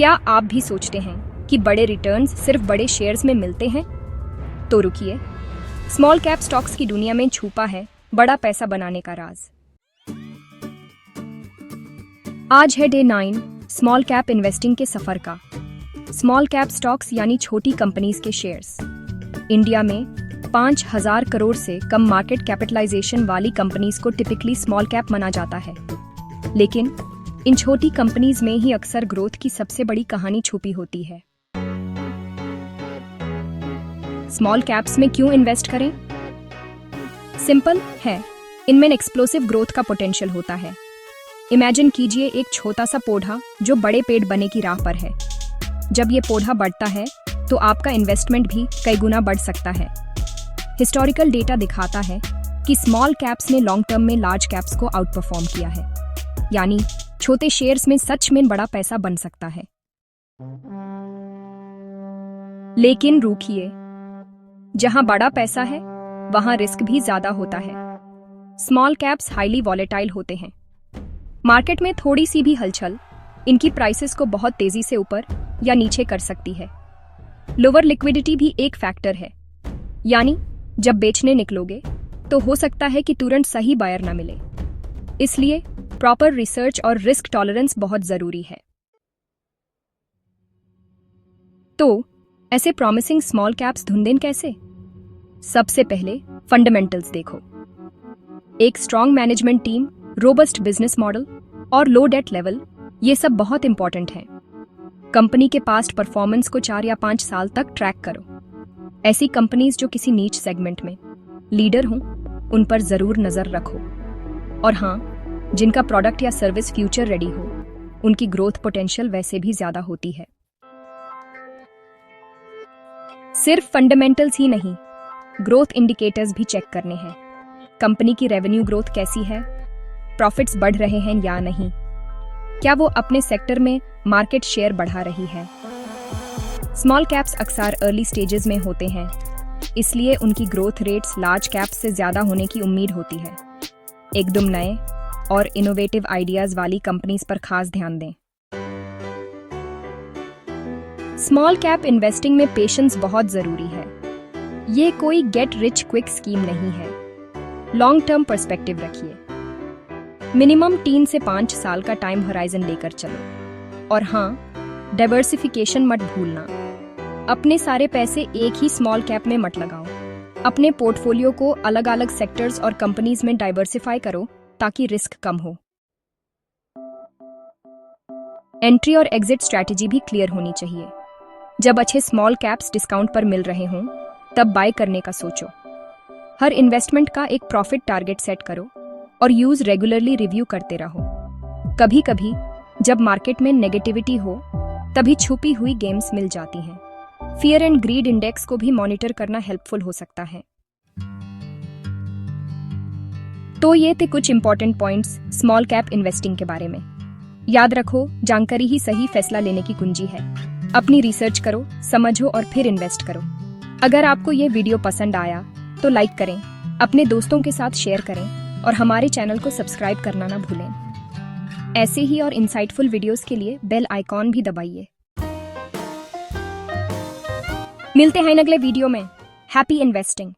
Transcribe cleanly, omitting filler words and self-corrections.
क्या आप भी सोचते हैं कि बड़े रिटर्न्स सिर्फ बड़े शेयर्स में मिलते हैं? तो रुकिए, स्मॉल कैप स्टॉक्स की दुनिया में छुपा है बड़ा पैसा बनाने का राज। आज है डे 9 स्मॉल कैप इन्वेस्टिंग के सफर का। स्मॉल कैप स्टॉक्स यानी छोटी कंपनीज के शेयर्स। इंडिया में 5,000 करोड़ से कम मार्केट कैपिटलाइजेशन वाली कंपनीज को टिपिकली स्मॉल कैप माना जाता है, लेकिन इन छोटी कंपनीज में ही अक्सर ग्रोथ की सबसे बड़ी कहानी छुपी होती है। स्मॉल कैप्स में क्यों इन्वेस्ट करें? सिंपल है, इनमें एक्सप्लोसिव ग्रोथ का पोटेंशियल होता है। इमेजिन कीजिए एक छोटा सा पौधा जो बड़े पेड़ बनने की राह पर है। जब ये पौधा बढ़ता है तो आपका इन्वेस्टमेंट भी कई गुना बढ़ सकता है। हिस्टोरिकल डेटा दिखाता है कि स्मॉल कैप्स ने लॉन्ग टर्म में लार्ज कैप्स को आउट परफॉर्म किया है, यानी छोटे शेयर्स में सच में बड़ा पैसा बन सकता है। लेकिन रुकिए, जहां बड़ा पैसा है वहां रिस्क भी ज्यादा होता है। स्मॉल कैप्स हाईली वॉलेटाइल होते हैं। मार्केट में थोड़ी सी भी हलचल इनकी प्राइसेस को बहुत तेजी से ऊपर या नीचे कर सकती है। लोअर लिक्विडिटी भी एक फैक्टर है, यानी जब बेचने निकलोगे तो हो सकता है कि तुरंत सही बायर न मिले। इसलिए प्रॉपर रिसर्च और रिस्क टॉलरेंस बहुत जरूरी है। तो ऐसे प्रॉमिसिंग स्मॉल कैप्स ढूंढें कैसे? सबसे पहले फंडामेंटल्स देखो। एक strong management team, robust business model और लो डेट लेवल, ये सब बहुत इंपॉर्टेंट है। कंपनी के पास्ट परफॉर्मेंस को 4 या 5 साल तक ट्रैक करो। ऐसी कंपनीज जो किसी नीच सेगमेंट में लीडर हों, उन पर जरूर नजर रखो। और हाँ, जिनका प्रोडक्ट या सर्विस फ्यूचर रेडी हो, उनकी ग्रोथ पोटेंशियल वैसे भी ज्यादा होती है। सिर्फ फंडामेंटल्स ही नहीं, ग्रोथ इंडिकेटर्स भी चेक करने हैं। कंपनी की रेवेन्यू ग्रोथ कैसी है, प्रॉफिट्स बढ़ रहे हैं या नहीं, क्या वो अपने सेक्टर में मार्केट शेयर बढ़ा रही है। स्मॉल कैप्स अक्सर अर्ली स्टेजेस में होते हैं, इसलिए उनकी ग्रोथ रेट्स लार्ज कैप्स से ज्यादा होने की उम्मीद होती है। एकदम नए और इनोवेटिव आइडियाज वाली कंपनीज पर खास ध्यान दें। स्मॉल कैप इन्वेस्टिंग में पेशेंस बहुत जरूरी है। ये कोई गेट रिच क्विक स्कीम नहीं है। लॉन्ग टर्म पर्सपेक्टिव रखिए। मिनिमम 3 से 5 साल का टाइम होराइजन लेकर चलो। और हाँ, डाइवर्सिफिकेशन मत भूलना। अपने सारे पैसे एक ही स्मॉल कैप में मत लगाओ। अपने पोर्टफोलियो को अलग अलग सेक्टर्स और कंपनीज में डाइवर्सिफाई करो ताकि रिस्क कम हो। एंट्री और एग्जिट स्ट्रैटेजी भी क्लियर होनी चाहिए। जब अच्छे स्मॉल कैप्स डिस्काउंट पर मिल रहे हों, तब बाय करने का सोचो। हर इन्वेस्टमेंट का एक प्रॉफिट टारगेट सेट करो और यूज रेगुलरली रिव्यू करते रहो। कभी कभी जब मार्केट में नेगेटिविटी हो, तभी छुपी हुई गेम्स मिल जाती हैं। फियर एंड ग्रीड इंडेक्स को भी मॉनिटर करना हेल्पफुल हो सकता है। तो ये थे कुछ important points small cap investing के बारे में। याद रखो, जानकारी ही सही फैसला लेने की कुंजी है। अपनी रिसर्च करो, समझो और फिर इन्वेस्ट करो। अगर आपको ये वीडियो पसंद आया तो लाइक करें, अपने दोस्तों के साथ शेयर करें और हमारे चैनल को सब्सक्राइब करना ना भूलें। ऐसे ही और इंसाइटफुल वीडियोस के लिए बेल आइकॉन भी दबाइए। मिलते हैं अगले वीडियो में। Happy investing.